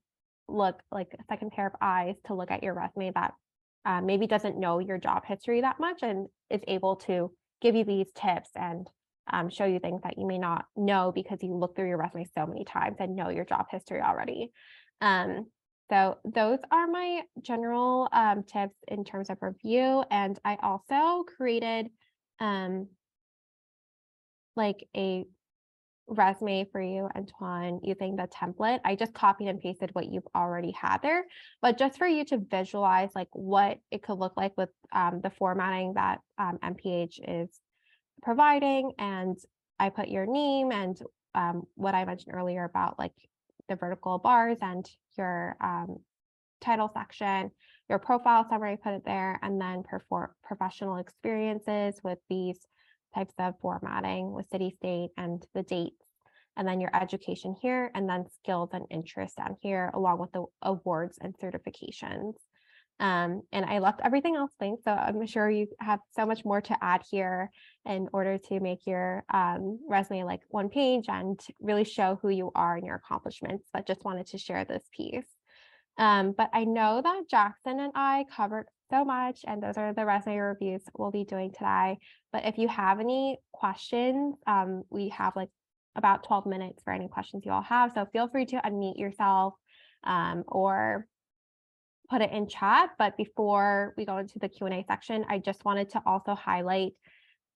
look, like a second pair of eyes to look at your resume that maybe doesn't know your job history that much, and is able to give you these tips and show you things that you may not know because you look through your resume so many times and know your job history already. So those are my general tips in terms of review. And I also created like a resume for you, Antoine, using the template. I just copied and pasted what you've already had there, but just for you to visualize like what it could look like with the formatting that MPH is providing. And I put your name and what I mentioned earlier about like the vertical bars and your title section, your profile summary, put it there, and then professional experiences with these types of formatting with city, state, and the dates, and then your education here, and then skills and interests down here, along with the awards and certifications. And I left everything else linked, so I'm sure you have so much more to add here in order to make your resume like one page and really show who you are and your accomplishments, but just wanted to share this piece. But I know that Jackson and I covered so much, and those are the resume reviews we'll be doing today. But if you have any questions, we have like about 12 minutes for any questions you all have. So feel free to unmute yourself or put it in chat. But before we go into the Q&A section, I just wanted to also highlight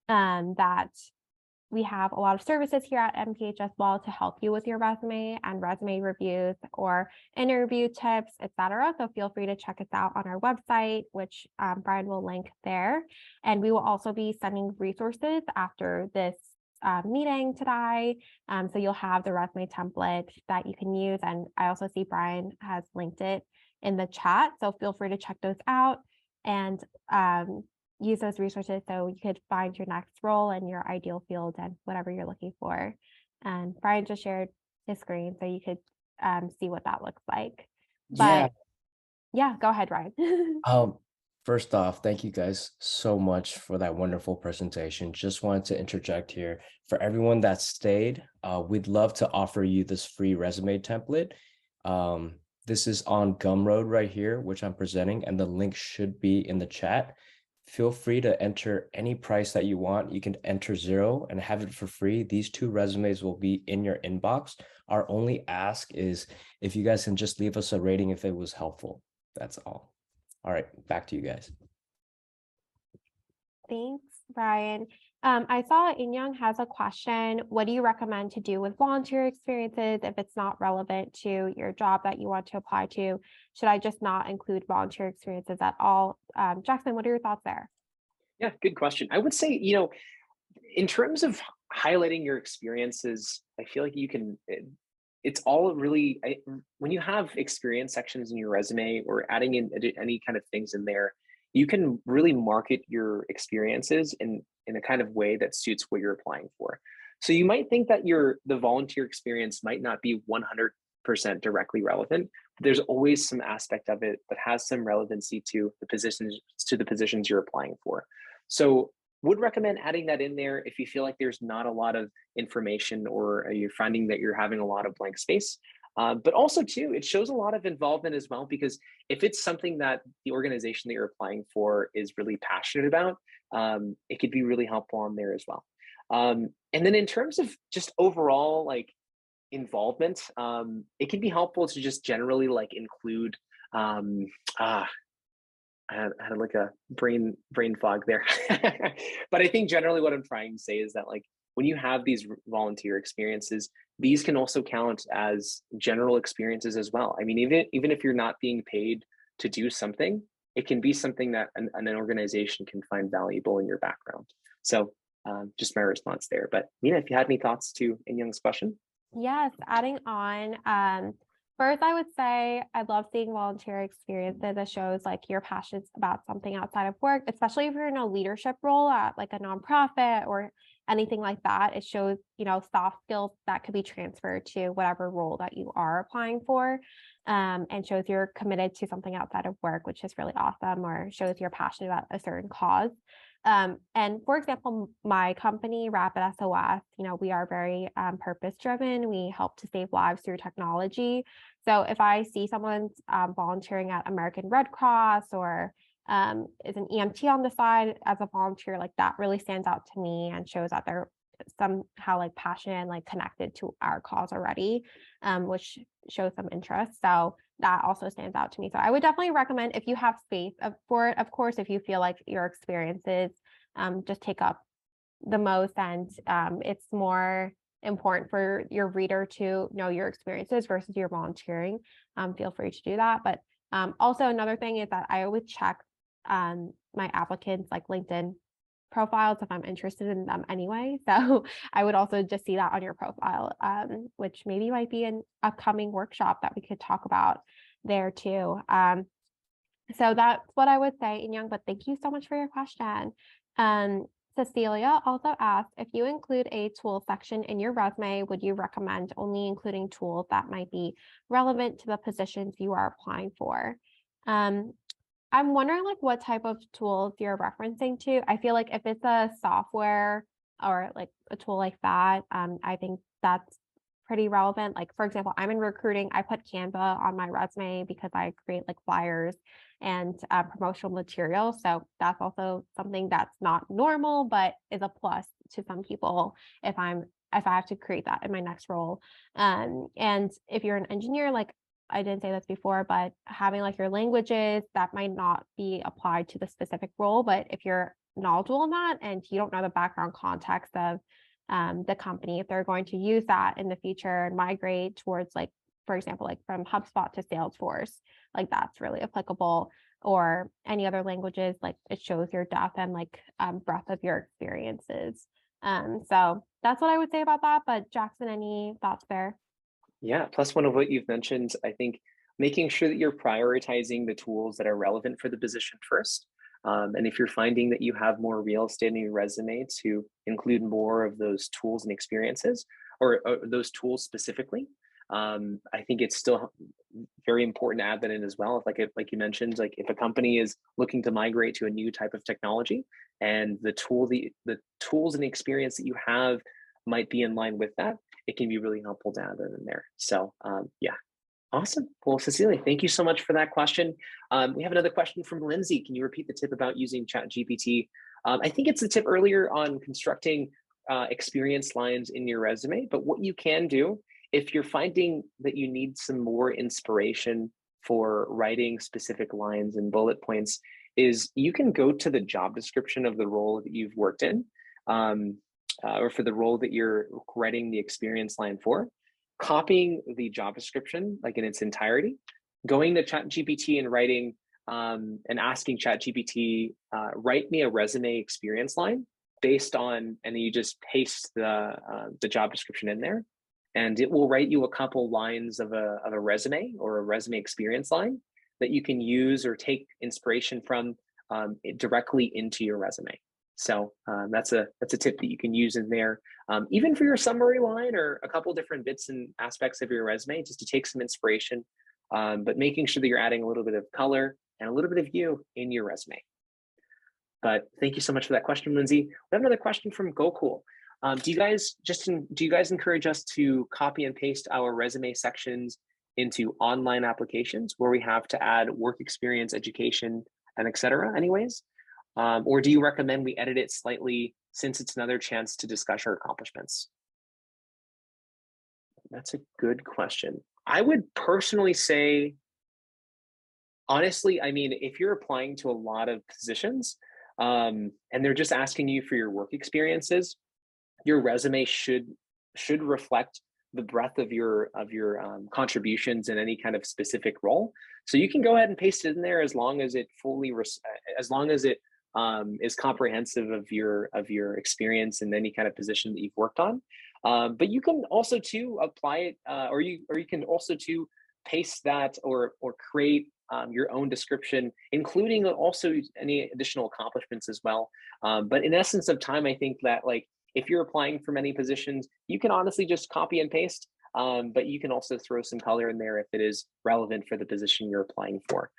that we have a lot of services here at MPH as well to help you with your resume and resume reviews or interview tips, etc. So feel free to check us out on our website, which Brian will link there. And we will also be sending resources after this meeting today. So you'll have the resume template that you can use. And I also see Brian has linked it in the chat. So feel free to check those out. And use those resources so you could find your next role and your ideal field and whatever you're looking for. And Brian just shared his screen so you could see what that looks like. But yeah, go ahead, Ryan. First off, thank you guys so much for that wonderful presentation. Just wanted to interject here. For everyone that stayed, we'd love to offer you this free resume template. This is on Gumroad right here, which I'm presenting, and the link should be in the chat. Feel free to enter any price that you want. You can enter 0 and have it for free. These 2 resumes will be in your inbox. Our only ask is if you guys can just leave us a rating if it was helpful. That's all. All right, back to you guys. Thanks, Brian. I saw Inyoung has a question. What do you recommend to do with volunteer experiences if it's not relevant to your job that you want to apply to? Should I just not include volunteer experiences at all? Jackson, what are your thoughts there? Yeah, good question. I would say, in terms of highlighting your experiences, I feel like you can, it's all really, when you have experience sections in your resume or adding in any kind of things in there, you can really market your experiences in a kind of way that suits what you're applying for. So you might think that the volunteer experience might not be 100% directly relevant, but there's always some aspect of it that has some relevancy to the positions you're applying for. So would recommend adding that in there if you feel like there's not a lot of information or you're finding that you're having a lot of blank space. But also too, it shows a lot of involvement as well, because if it's something that the organization that you're applying for is really passionate about, it could be really helpful on there as well. And then in terms of just overall like involvement, it can be helpful to just generally like include, I had like a brain fog there. But I think generally what I'm trying to say is that like when you have these volunteer experiences, these can also count as general experiences as well. I mean, even if you're not being paid to do something, it can be something that an organization can find valuable in your background. So just my response there. But Minna, if you had any thoughts to In-Young's question. Yes, adding on. First, I would say I love seeing volunteer experiences that shows like you're passionate about something outside of work, especially if you're in a leadership role at like a nonprofit or anything like that. It shows, soft skills that could be transferred to whatever role that you are applying for, and shows you're committed to something outside of work, which is really awesome, or shows you're passionate about a certain cause. And for example, my company, Rapid SOS, we are very purpose driven. We help to save lives through technology. So if I see someone's volunteering at American Red Cross or is an EMT on the side as a volunteer, like that really stands out to me and shows that they're somehow like passionate and like connected to our cause already, which shows some interest. So that also stands out to me. So I would definitely recommend, if you have space for it, of course, if you feel like your experiences just take up the most and it's more important for your reader to know your experiences versus your volunteering, feel free to do that. But also another thing is that I always check my applicants like LinkedIn profiles if I'm interested in them anyway. So I would also just see that on your profile, which maybe might be an upcoming workshop that we could talk about there too. So that's what I would say, In-Young, but thank you so much for your question. Cecilia also asked, if you include a tool section in your resume, would you recommend only including tools that might be relevant to the positions you are applying for? I'm wondering like what type of tools you're referencing to. I feel like if it's a software or like a tool like that, I think that's pretty relevant. Like for example, I'm in recruiting. I put Canva on my resume because I create like flyers and promotional material. So that's also something that's not normal, but is a plus to some people if I have to create that in my next role. And if you're an engineer, like I didn't say this before, but having like your languages that might not be applied to the specific role, but if you're knowledgeable in that and you don't know the background context of the company, if they're going to use that in the future and migrate towards like, for example, like from HubSpot to Salesforce, like that's really applicable, or any other languages, like it shows your depth and like breadth of your experiences. So that's what I would say about that. But Jackson, any thoughts there? Yeah, plus one of what you've mentioned, I think making sure that you're prioritizing the tools that are relevant for the position first. And if you're finding that you have more real estate in your resume to include more of those tools and experiences, or those tools specifically, I think it's still very important to add that in as well. Like you mentioned, like if a company is looking to migrate to a new type of technology, and the tools and the experience that you have might be in line with that, it can be really helpful to add that in there. So yeah, awesome. Well, Cecilia, thank you so much for that question. We have another question from Lindsay. Can you repeat the tip about using ChatGPT? I think it's a tip earlier on constructing experience lines in your resume, but what you can do if you're finding that you need some more inspiration for writing specific lines and bullet points, is you can go to the job description of the role that you've worked in, or for the role that you're writing the experience line for, copying the job description like in its entirety, going to ChatGPT and writing and asking ChatGPT, write me a resume experience line based on, and then you just paste the job description in there, and it will write you a couple lines of a resume or a resume experience line that you can use or take inspiration from directly into your resume. So that's a tip that you can use in there, even for your summary line or a couple different bits and aspects of your resume, just to take some inspiration, but making sure that you're adding a little bit of color and a little bit of you in your resume. But thank you so much for that question, Lindsay. We have another question from Gokul. Do you guys encourage us to copy and paste our resume sections into online applications where we have to add work experience, education, and etc. anyways? Or do you recommend we edit it slightly since it's another chance to discuss our accomplishments? That's a good question. I would personally say, honestly, I mean, if you're applying to a lot of positions and they're just asking you for your work experiences, your resume should reflect the breadth of your contributions in any kind of specific role. So you can go ahead and paste it in there as long as it is comprehensive of your experience in any kind of position that you've worked on. But you can also too apply it, or you can also too paste that or create your own description, including also any additional accomplishments as well. But in essence of time, I think that like if you're applying for many positions, you can honestly just copy and paste, but you can also throw some color in there if it is relevant for the position you're applying for.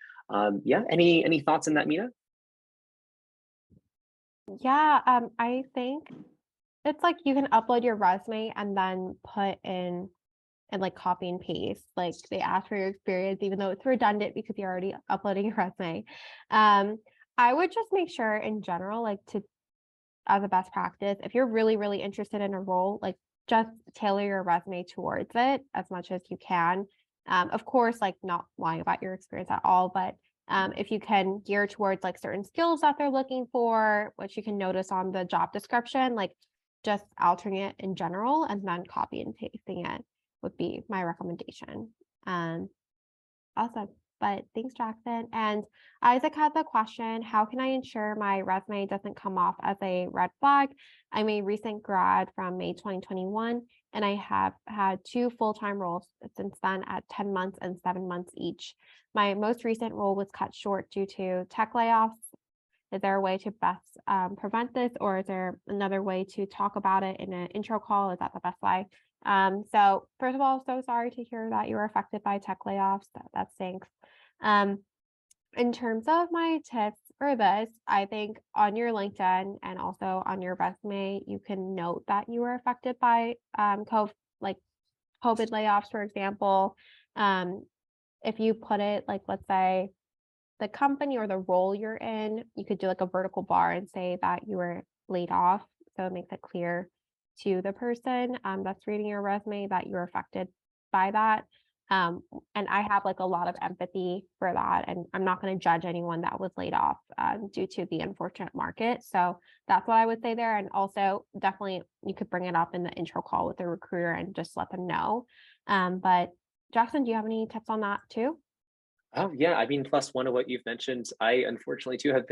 Yeah, any thoughts on that, Minna? Yeah, I think it's like you can upload your resume and then put in and like copy and paste. Like they ask for your experience, even though it's redundant because you're already uploading your resume. I would just make sure in general, like as a best practice, if you're really, really interested in a role, like just tailor your resume towards it as much as you can. Of course, like not lying about your experience at all, but if you can gear towards like certain skills that they're looking for, which you can notice on the job description, like just altering it in general and then copy and pasting it would be my recommendation. Awesome. But thanks, Jackson. And Isaac has a question. How can I ensure my resume doesn't come off as a red flag? I'm a recent grad from May 2021, and I have had 2 full-time roles since then at 10 months and 7 months each. My most recent role was cut short due to tech layoffs. Is there a way to best prevent this, or is there another way to talk about it in an intro call? Is that the best way? So first of all, so sorry to hear that you were affected by tech layoffs. That stinks. In terms of my tips for this, I think on your LinkedIn and also on your resume, you can note that you were affected by COVID layoffs, for example. If you put it like, let's say, the company or the role you're in, you could do like a vertical bar and say that you were laid off. So it makes it clear to the person that's reading your resume that you're affected by that. And I have like a lot of empathy for that. And I'm not going to judge anyone that was laid off due to the unfortunate market. So that's what I would say there. And also definitely you could bring it up in the intro call with the recruiter and just let them know. But Jackson, do you have any tips on that too? Oh yeah, I mean, plus one of what you've mentioned, I unfortunately too I've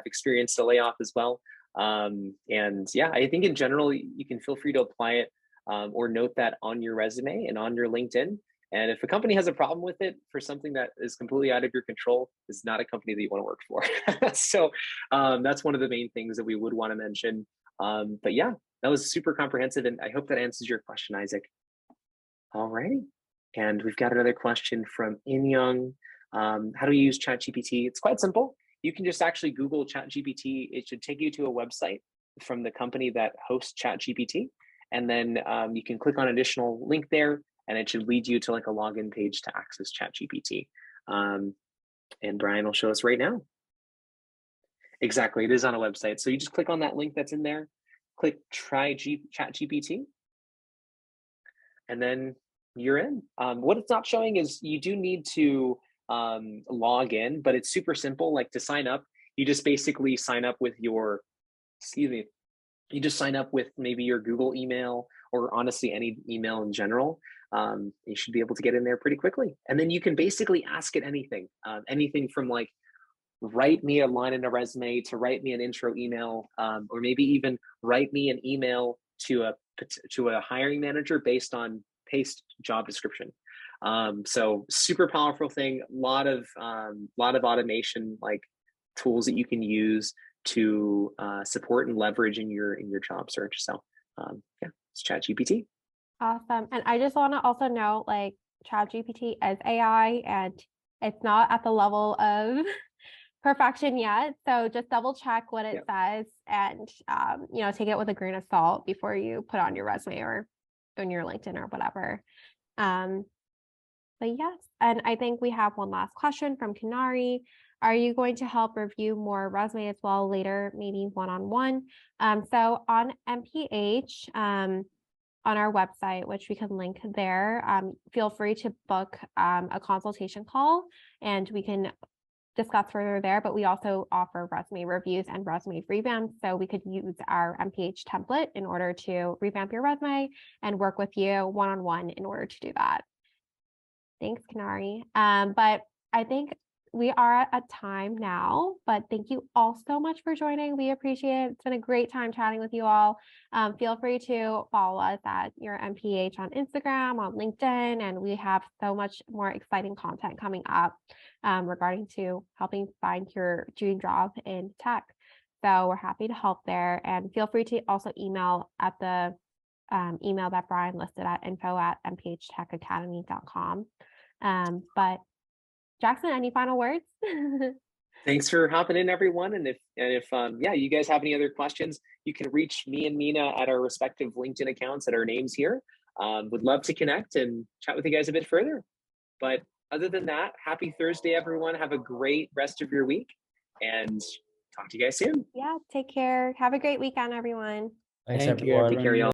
experienced a layoff as well. And yeah, I think in general, you can feel free to apply it or note that on your resume and on your LinkedIn. And if a company has a problem with it for something that is completely out of your control, it's not a company that you want to work for. So that's one of the main things that we would want to mention. But yeah, that was super comprehensive, and I hope that answers your question, Isaac. All righty. And we've got another question from In Young. How do we use ChatGPT? It's quite simple. You can just actually Google ChatGPT. It should take you to a website from the company that hosts ChatGPT. And then you can click on an additional link there, and it should lead you to like a login page to access ChatGPT. And Brian will show us right now. Exactly, it is on a website. So you just click on that link that's in there, click try ChatGPT, and then you're in. What it's not showing is you do need to log in, but it's super simple. Like to sign up, you just basically sign up with your, you just sign up with maybe your Google email, or honestly any email in general. You should be able to get in there pretty quickly. And then you can basically ask it anything, anything from like, write me a line in a resume to write me an intro email, or maybe even write me an email to a hiring manager based on paste job description. So super powerful thing. lot of automation like tools that you can use to support and leverage in your job search. So yeah, it's ChatGPT. Awesome. And I just want to also note, like, ChatGPT is AI and it's not at the level of perfection yet. So just double check what it says, and take it with a grain of salt before you put on your resume or on your LinkedIn or whatever. But yes, and I think we have one last question from Kanari. Are you going to help review more resumes as well later, maybe one-on-one? So on MPH, on our website, which we can link there, feel free to book a consultation call and we can discuss further there. But we also offer resume reviews and resume revamps. So we could use our MPH template in order to revamp your resume and work with you one-on-one in order to do that. Thanks, Kanari. But I think we are at time now, but thank you all so much for joining. We appreciate it. It's been a great time chatting with you all. Feel free to follow us at your MPH on Instagram, on LinkedIn, and we have so much more exciting content coming up regarding to helping find your dream job in tech. So we're happy to help there, and feel free to also email at the email that Brian listed at info@mphtechacademy.com. But Jackson, any final words? Thanks for hopping in, everyone. And if you guys have any other questions, you can reach me and Minna at our respective LinkedIn accounts at our names here. Would love to connect and chat with you guys a bit further. But other than that, happy Thursday, everyone. Have a great rest of your week, and talk to you guys soon. Yeah, take care. Have a great weekend, everyone. Thanks, Thank you, everyone. Take care, y'all.